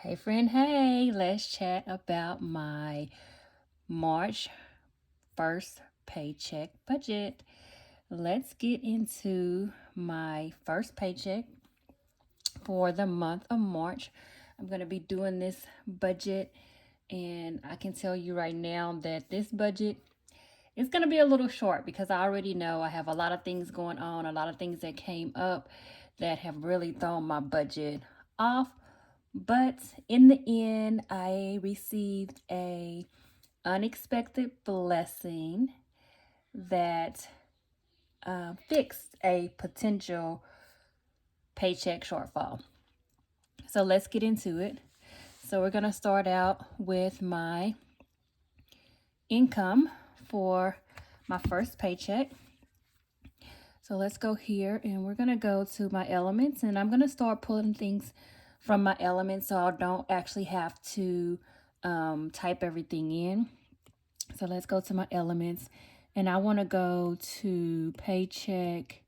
Hey friend, hey, let's chat about my March 1st paycheck budget. Let's get into my first paycheck for the month of March. I'm going to be doing this budget, and I can tell you right now that this budget is going to be a little short because I already know I have a lot of things going on, a lot of things that came up that have really thrown my budget off. But in the end, I received a unexpected blessing that fixed a potential paycheck shortfall. So let's get into it. So we're going to start out with my income for my first paycheck. So let's go here and we're going to go to my elements, and I'm going to start pulling things from my elements so I don't actually have to type everything in. So let's go to my elements, and I want to go to paycheck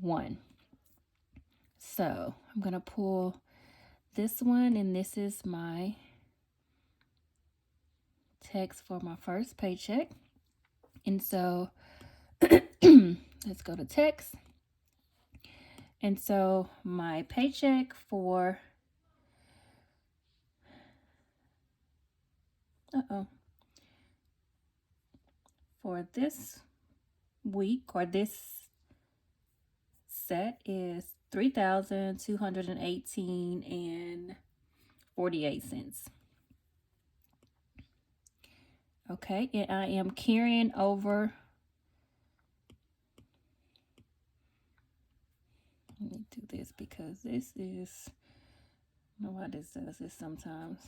1. So I'm going to pull this one, and this is my text for my first paycheck. And so let's go to text. And so my paycheck for this week or this set is $3,218.48. Okay, and I am carrying over. Let me do this because this is, I don't know why this does this sometimes.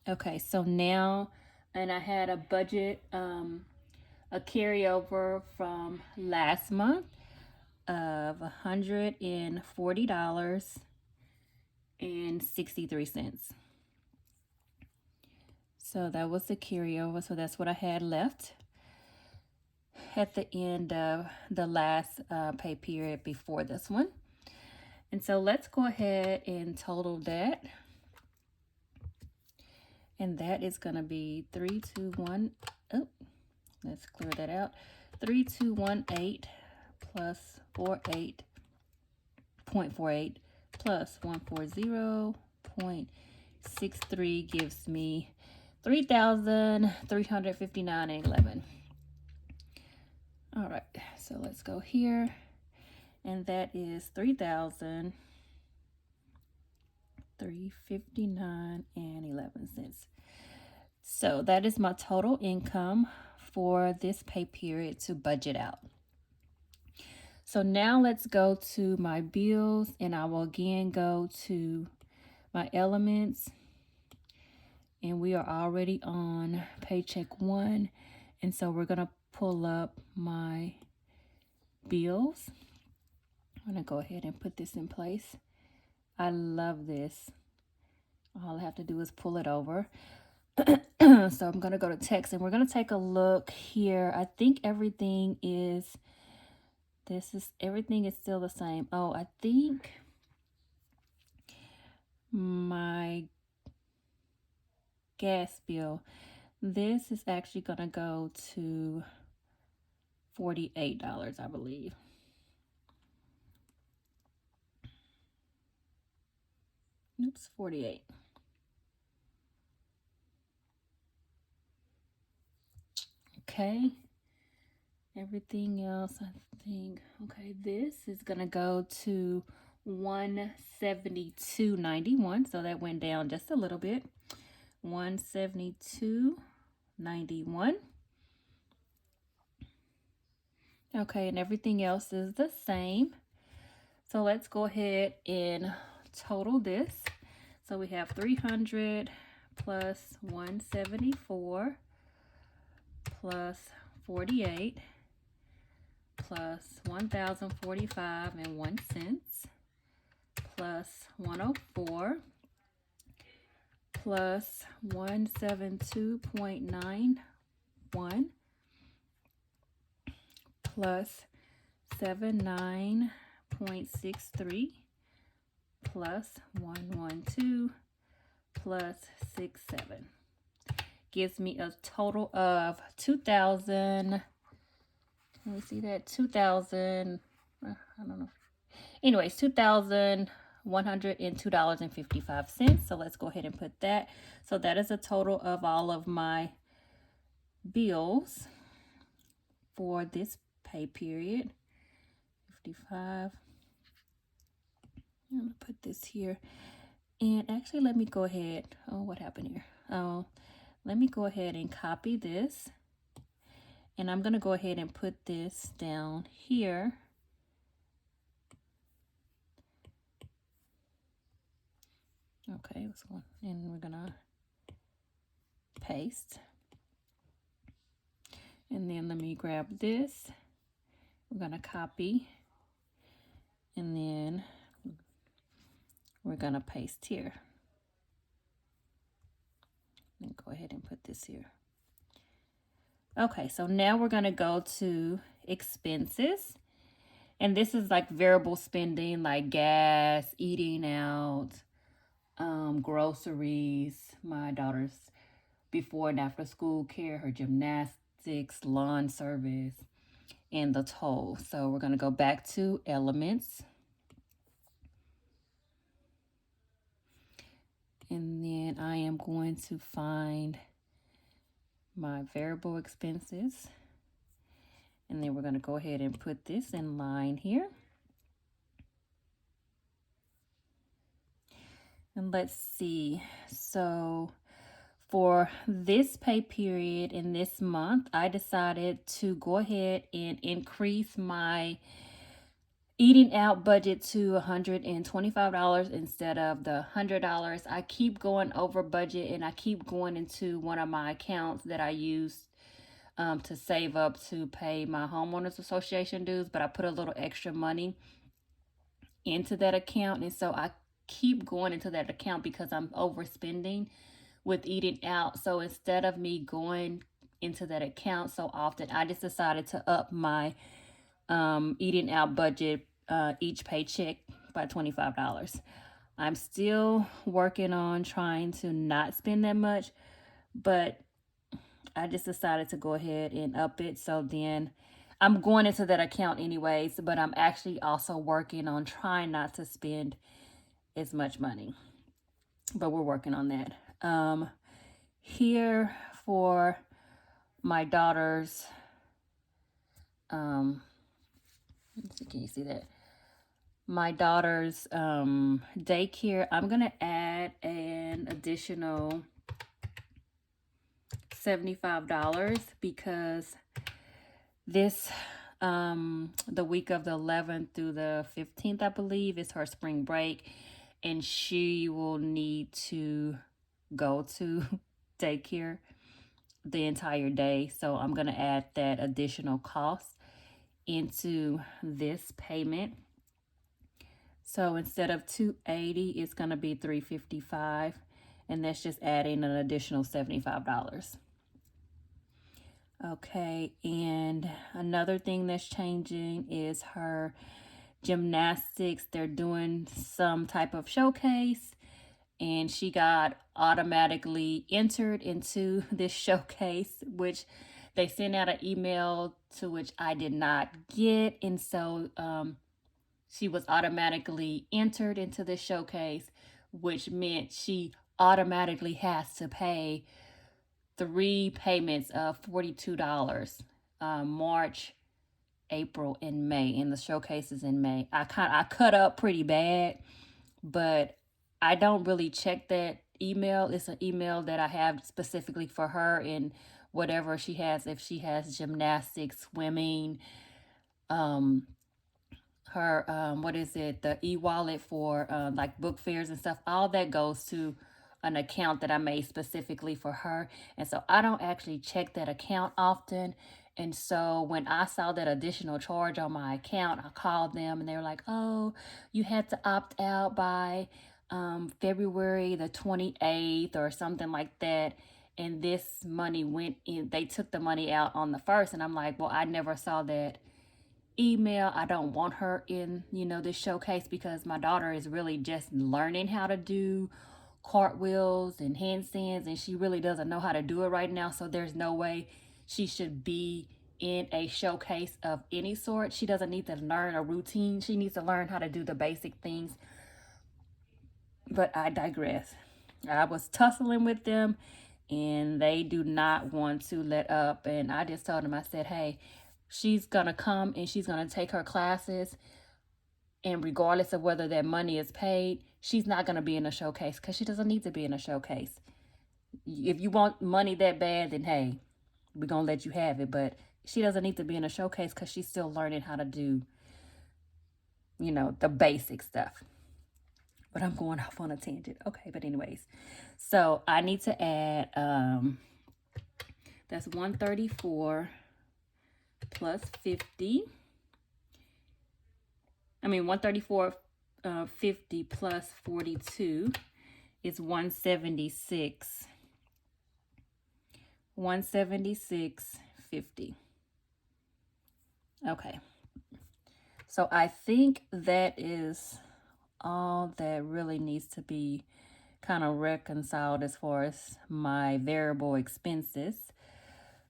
Okay, so now, and I had a budget, a carryover from last month of $140.63. So that was the carryover. So that's what I had left at the end of the last pay period before this one. And so let's go ahead and total that. And that is going to be 321. Oh, let's clear that out. 3218 plus 48.48 plus 140.63 gives me 3,359.11. All right, so let's go here, and that is 3,359.11. So that is my total income for this pay period to budget out. So now let's go to my bills, and I will again go to my elements, and we are already on paycheck 1. And so we're going to pull up my bills. I'm going to go ahead and put this in place. I love this. All I have to do is pull it over. So I'm going to go to text, and we're going to take a look here. I think everything is still the same. Oh, I think my gas bill, this is actually going to go to $48, I believe. Oops, 48. Okay. Everything else, I think. Okay, this is going to go to $172.91. So that went down just a little bit. $172.91. Okay, and everything else is the same. So let's go ahead and total this. So we have 300 plus 174 plus 48 plus 1,045.01 plus 104 plus 172.91 plus 79.63 plus 112 plus 67 gives me a total of 2,000. Let me see that 2,000. I don't know. Anyways, $2,102.55. So let's go ahead and put that. So that is a total of all of my bills for this pay period. 55. I'm gonna put this here. And actually, let me go ahead. Oh, what happened here? Oh, let me go ahead and copy this. And I'm gonna go ahead and put this down here. Okay, let's go. And we're gonna paste. And then let me grab this. We're gonna copy. And then we're gonna paste here. And go ahead and put this here. Okay, so now we're gonna go to expenses. And this is like variable spending, like gas, eating out, groceries, my daughter's before and after school care, her gymnastics, lawn service, and the toll. So we're gonna go back to elements. And then I am going to find my variable expenses. And then we're going to go ahead and put this in line here. And let's see. So for this pay period in this month, I decided to go ahead and increase my eating out budget to $125 instead of the $100. I keep going over budget, and I keep going into one of my accounts that I use to save up to pay my homeowners association dues, but I put a little extra money into that account, and so I keep going into that account because I'm overspending with eating out. So instead of me going into that account so often, I just decided to up my eating out budget each paycheck by $25. I'm still working on trying to not spend that much, but I just decided to go ahead and up it. So then I'm going into that account anyways, but I'm actually also working on trying not to spend as much money, but we're working on that. Here for my daughter's, can you see that? My daughter's daycare, I'm going to add an additional $75 because this, the week of the 11th through the 15th, I believe, is her spring break, and she will need to go to daycare the entire day. So I'm going to add that additional cost into this payment. So instead of $280, it's going to be $355, and that's just adding an additional $75. Okay, and another thing that's changing is her gymnastics. They're doing some type of showcase, and she got automatically entered into this showcase, which they sent out an email to which I did not get. And so she was automatically entered into this showcase, which meant she automatically has to pay 3 payments of $42, March, April, and May, and the showcase is in May. I cut up pretty bad, but I don't really check that email. It's an email that I have specifically for her and whatever she has. If she has gymnastics, swimming, her the e-wallet for like book fairs and stuff, all that goes to an account that I made specifically for her. And so I don't actually check that account often. And so when I saw that additional charge on my account, I called them and they were like, oh, you had to opt out by February the 28th or something like that. And this money went in, they took the money out on the 1st. And I'm like, well, I never saw that email. I don't want her in, this showcase because my daughter is really just learning how to do cartwheels and handstands, and she really doesn't know how to do it right now. So there's no way she should be in a showcase of any sort. She doesn't need to learn a routine. She needs to learn how to do the basic things. But I digress. I was tussling with them and they do not want to let up. And I just told them, I said, hey, she's going to come and she's going to take her classes. And regardless of whether that money is paid, she's not going to be in a showcase because she doesn't need to be in a showcase. If you want money that bad, then hey, we're going to let you have it. But she doesn't need to be in a showcase because she's still learning how to do, the basic stuff. But I'm going off on a tangent. Okay, but anyways. So I need to add, that's 134 plus 50. 134 50 plus 42 is 176. 176.50. Okay. So I think that is all that really needs to be kind of reconciled as far as my variable expenses.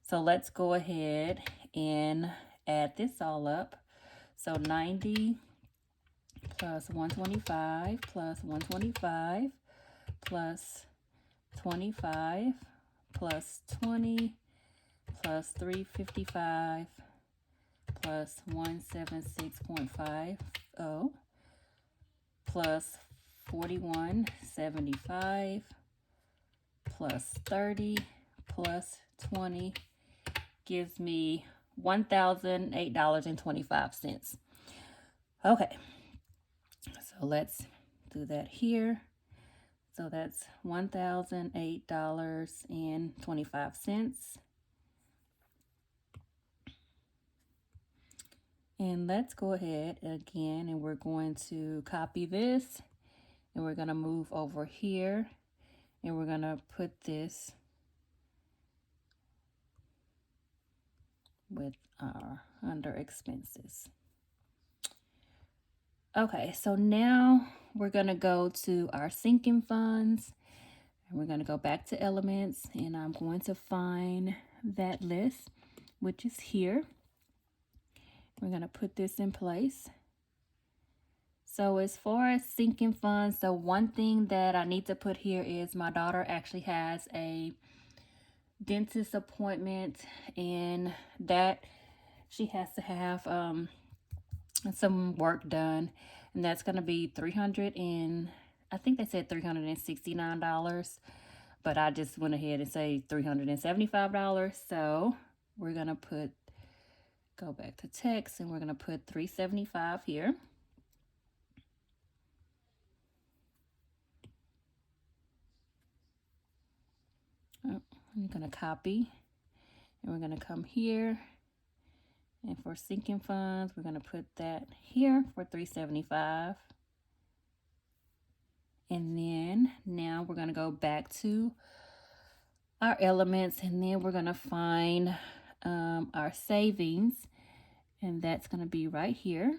So let's go ahead and add this all up. So 90 plus 125 plus 125 plus 25 plus 20 plus 355 plus 176.50 plus 41.75 plus 30 plus 20 gives me $1,008.25. Okay, so let's do that here. So that's $1,008.25. And let's go ahead again, and we're going to copy this, and we're going to move over here, and we're going to put this with our under expenses. Okay, so now we're going to go to our sinking funds, and we're going to go back to elements, and I'm going to find that list, which is here. We're going to put this in place. So as far as sinking funds, the one thing that I need to put here is my daughter actually has a dentist appointment, and that she has to have some work done, and that's going to be I think they said $369, but I just went ahead and say $375. So we're going to go back to text, and we're going to put $375 here. I'm going to copy, and we're going to come here, and for sinking funds, we're going to put that here for $375. And then now we're going to go back to our elements, and then we're going to find our savings, and that's going to be right here.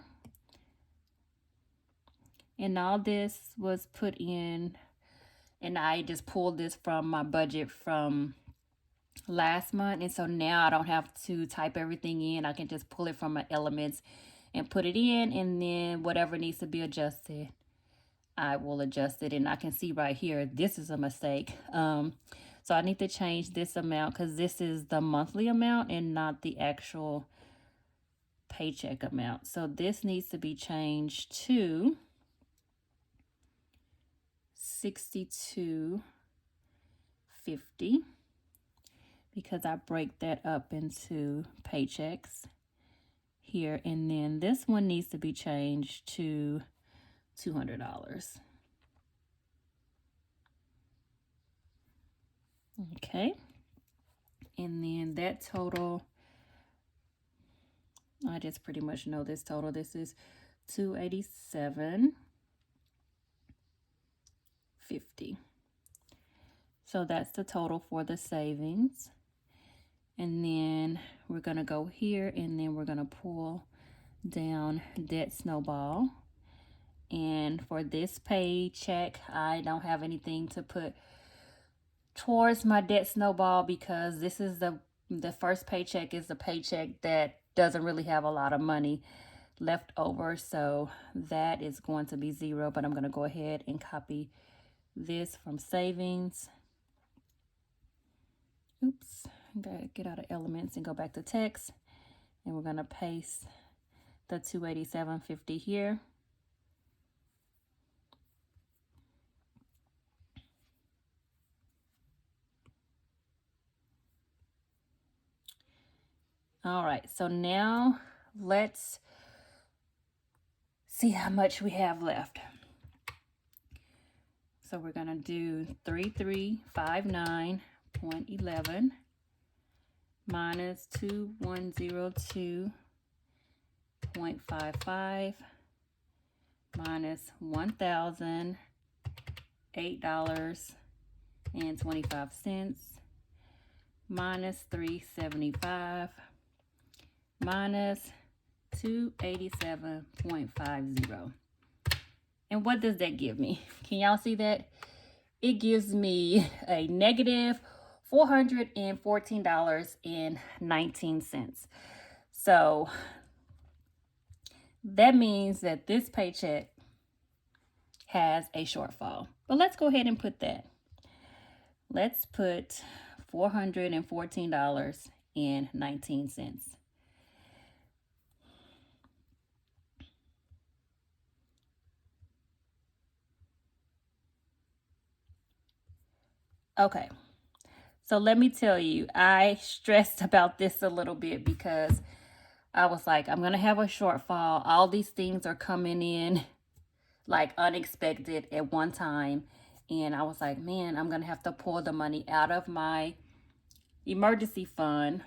And all this was put in, and I just pulled this from my budget from last month, and so now I don't have to type everything in. I can just pull it from my elements and put it in, and then whatever needs to be adjusted, I will adjust it. And I can see right here, this is a mistake. So I need to change this amount because this is the monthly amount and not the actual paycheck amount. So this needs to be changed to $62.50 because I break that up into paychecks here. And then this one needs to be changed to $200. Okay, and then that total, I just pretty much know this total. This is $287.50. So that's the total for the savings. And then we're going to go here, and then we're going to pull down debt snowball. And for this paycheck, I don't have anything to put towards my debt snowball because this is the first paycheck is the paycheck that doesn't really have a lot of money left over. So that is going to be zero, but I'm going to go ahead and copy this from savings. Oops, gotta get out of elements and go back to text. And we're going to paste the 287.50 here. All right, so now let's see how much we have left. So we're going to do 3359.11 minus 2102.55 minus $1,008.25 minus 375 minus 287.50. And what does that give me? Can y'all see that? It gives me a negative $414.19. So that means that this paycheck has a shortfall. But let's go ahead and put that. Let's put $414.19. Okay, so let me tell you, I stressed about this a little bit because I was like, I'm going to have a shortfall. All these things are coming in like unexpected at one time. And I was like, man, I'm going to have to pull the money out of my emergency fund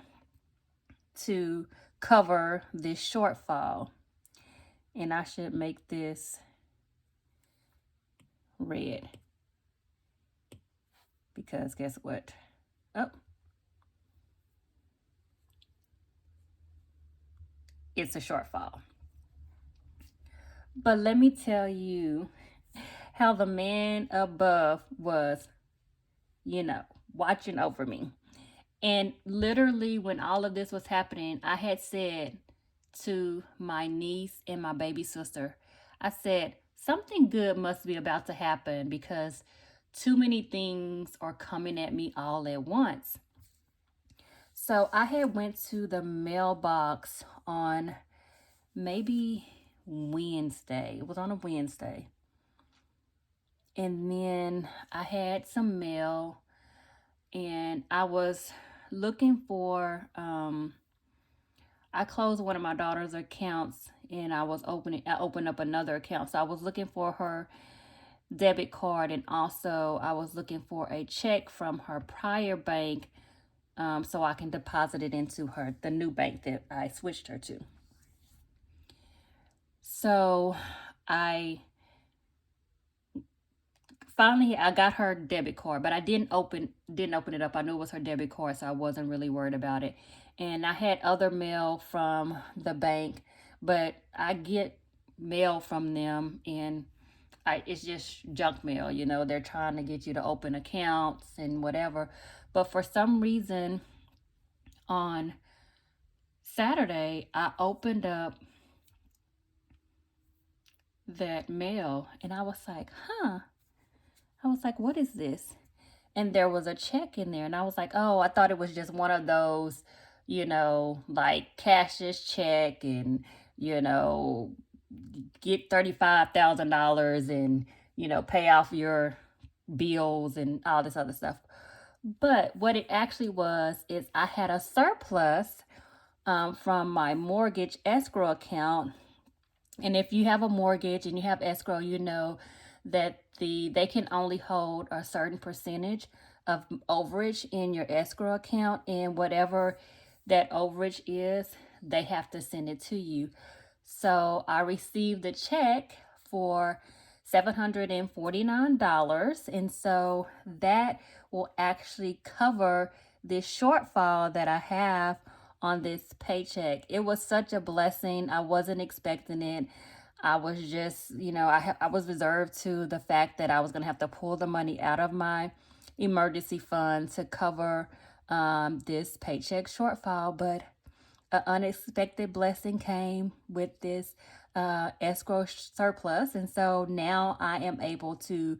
to cover this shortfall. And I should make this red. Because guess what? Oh. It's a shortfall. But let me tell you how the man above was, watching over me. And literally when all of this was happening, I had said to my niece and my baby sister, I said, something good must be about to happen because too many things are coming at me all at once. So I had went to the mailbox on maybe Wednesday. It was on a Wednesday. And then I had some mail and I was looking for, I closed one of my daughter's accounts and I opened up another account. So I was looking for her debit card and also I was looking for a check from her prior bank so I can deposit it into the new bank that I switched her to. So I got her debit card, but I didn't open it up. I knew it was her debit card, so I wasn't really worried about it. And I had other mail from the bank, but I get mail from them and it's just junk mail, they're trying to get you to open accounts and whatever. But for some reason on Saturday, I opened up that mail and I was like, what is this? And there was a check in there and I was like, oh, I thought it was just one of those, like cashier's check and, get $35,000 and, pay off your bills and all this other stuff. But what it actually was is I had a surplus from my mortgage escrow account. And if you have a mortgage and you have escrow, you know that they can only hold a certain percentage of overage in your escrow account, and whatever that overage is, they have to send it to you. So I received a check for $749, and so that will actually cover this shortfall that I have on this paycheck. It was such a blessing. I wasn't expecting it. I was just, I was reserved to the fact that I was going to have to pull the money out of my emergency fund to cover this paycheck shortfall. But an unexpected blessing came with this escrow surplus. And so now I am able to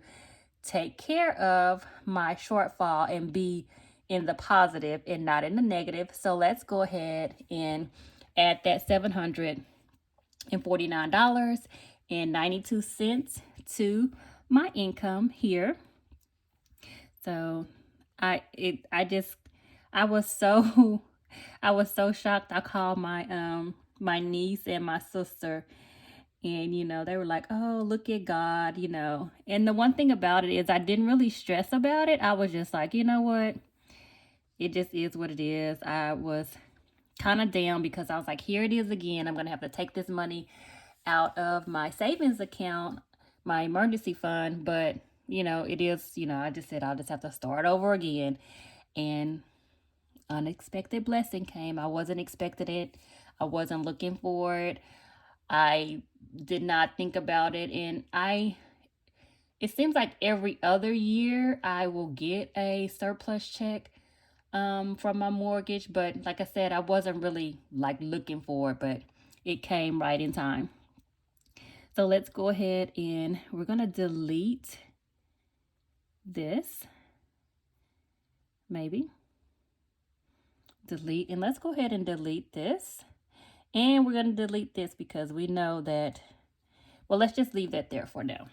take care of my shortfall and be in the positive and not in the negative. So let's go ahead and add that $749.92 to my income here. So I was so I was so shocked. I called my niece and my sister, and they were like, "Oh, look at God," And the one thing about it is I didn't really stress about it. I was just like, "You know what? It just is what it is." I was kind of down because I was like, "Here it is again. I'm going to have to take this money out of my savings account, my emergency fund, but it is, I just said I'll just have to start over again." And unexpected blessing came. I wasn't expecting it. I wasn't looking for it. I did not think about it. And it seems like every other year I will get a surplus check from my mortgage. But like I said, I wasn't really like looking for it, but it came right in time. So let's go ahead and we're going to delete this. Maybe. Delete. And let's go ahead and delete this. And we're going to delete this because we know that, well, let's just leave that there for now.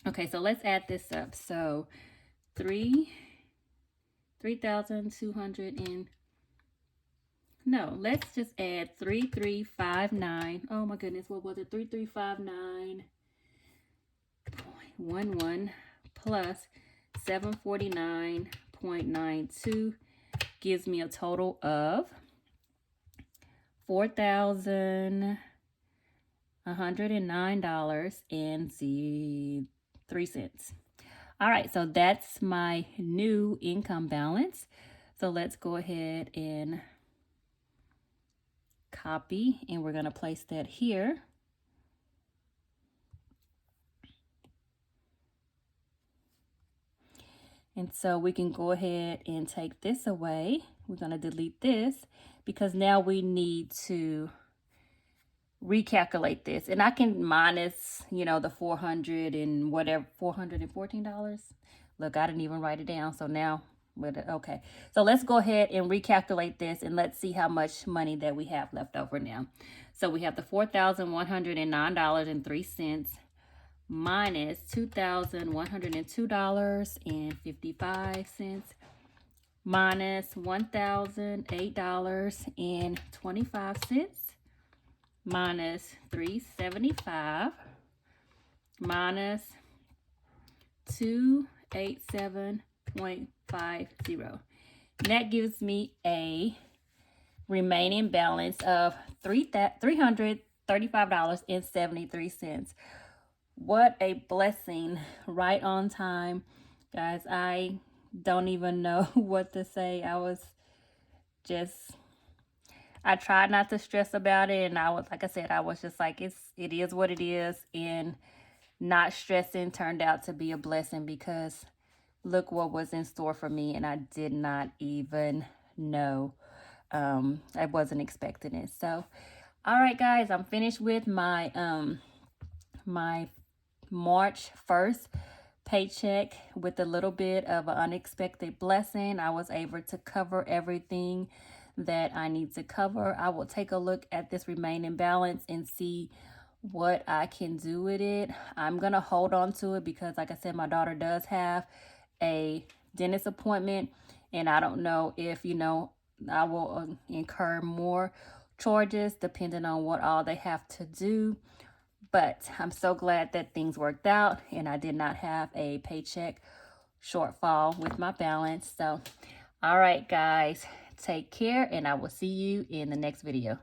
Okay, so let's add this up. So 3,200 and no, let's just add 3,359. Oh my goodness, what was it? 3,359.11 plus 749.92 gives me a total of $4,109.03. All right, so that's my new income balance. So let's go ahead and copy, and we're going to place that here. And so we can go ahead and take this away. We're going to delete this because now we need to recalculate this. And I can minus, the 400 and whatever, $414. Look, I didn't even write it down. So now, okay. So let's go ahead and recalculate this and let's see how much money that we have left over now. So we have the $4,109.03 minus $2,102.55 minus $1,008.25 minus $375 minus 287.50. That gives me a remaining balance of $335.73. What a blessing, right on time. Guys, I don't even know what to say. I tried not to stress about it, and I was just like, it is what it is, and not stressing turned out to be a blessing because look what was in store for me, and I did not even know. I wasn't expecting it. So, all right, guys, I'm finished with my my March 1st paycheck with a little bit of an unexpected blessing. I was able to cover everything that I need to cover. I will take a look at this remaining balance and see what I can do with it. I'm going to hold on to it because, like I said, my daughter does have a dentist appointment, and I don't know if, I will incur more charges depending on what all they have to do. But I'm so glad that things worked out and I did not have a paycheck shortfall with my balance. So, all right, guys, take care, and I will see you in the next video.